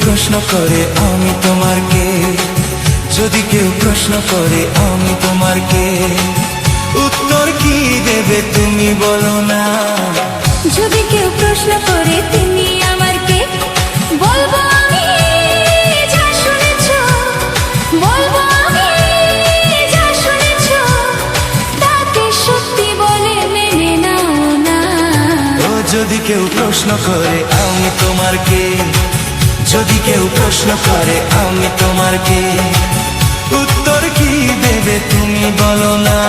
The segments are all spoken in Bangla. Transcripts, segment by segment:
প্রশ্ন করে আমি তোমার কে, যদি কেউ প্রশ্ন করে আমি তোমার কে, উত্তর কি দেবে তুমি বলো না। যদি কেউ প্রশ্ন করে তুমি আমার কে, বলবো আমি যা শুনেছো, বলবো আমি যা শুনেছো, তাকে সত্যি বলে মেনে নাও না। ও যদি কেউ প্রশ্ন করে আমি তোমার কে, যদি কেউ প্রশ্ন করে আমি তোমার কে, উত্তর কি দেবে তুমি বলো না।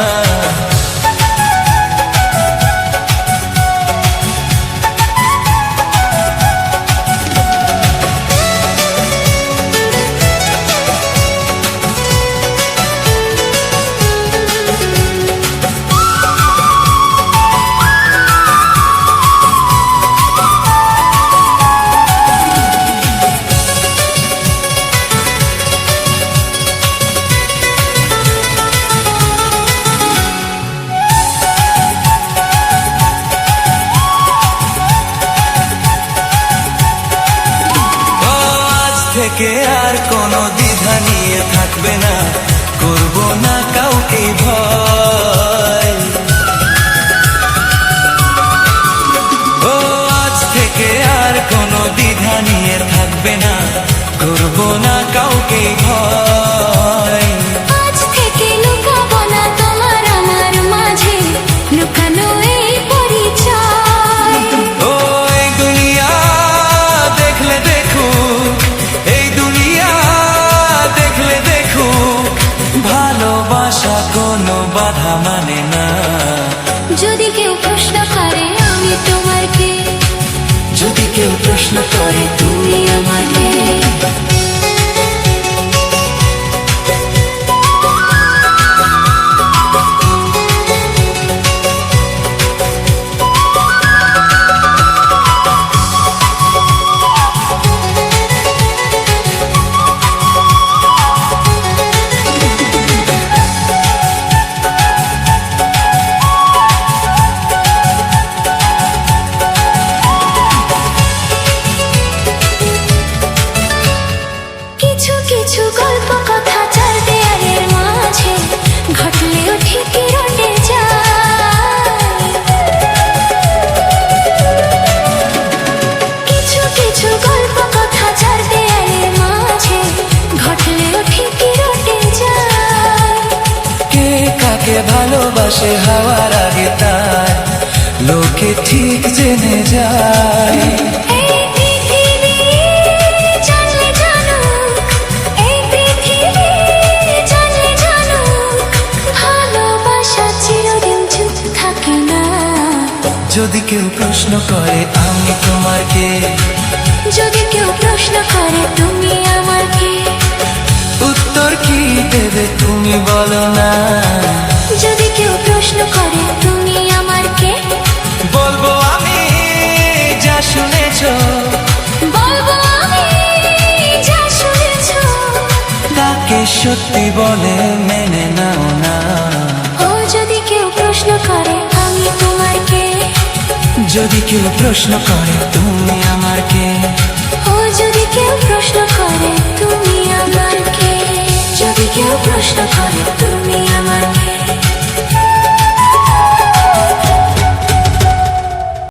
থেকে আর কোনো দ্বিধা নিয়ে থাকবে না, করব না কাউকে ভয়। ও আজ থেকে আর কোনো দ্বিধা নিয়ে থাকবে না, করব না কাউকে ভয়। আজ থেকে লুকাবো না তোমার আমার মাঝে লুকানো এই পরিচয়। ও এই দুনিয়া দেখলে দেখুক, এই দুনিয়া দেখলে দেখুক, ভালোবাসা কোনো বাধা মানে না। যদি কেউ প্রশ্ন করে আমি তোমার কে, যদি কেউ প্রশ্ন করে তুমি আমার কে, কিছু গল্প কথা চার দেয়ালের মাঝে ঘটলেও ঠিকই রটে যায়। কিছু গল্প কথা চার দেয়ালের মাঝে ঘটলেও ঠিকই রটে যায়। কে কাকে ভালোবাসে হওয়ার আগে তার লোকে ঠিক জেনে যায়। যদি কেউ প্রশ্ন করে আমি তোমার কে, যদি কেউ প্রশ্ন করে তুমি আমার কে, উত্তর কি দেবে তুমি বলো না। যদি কেউ প্রশ্ন করে তুমি আমার কে, বলবো আমি যা শুনেছো, বলবো আমি যা শুনেছো, তাকে সত্যি বলে মেনে নাও না। ও যদি কেউ প্রশ্ন করে আমি তোমার কে, যদি কেউ প্রশ্ন করে তুমি আমার কে, ও যদি কেউ প্রশ্ন করে তুমি আমার কে, যদি কেউ প্রশ্ন করে তুমি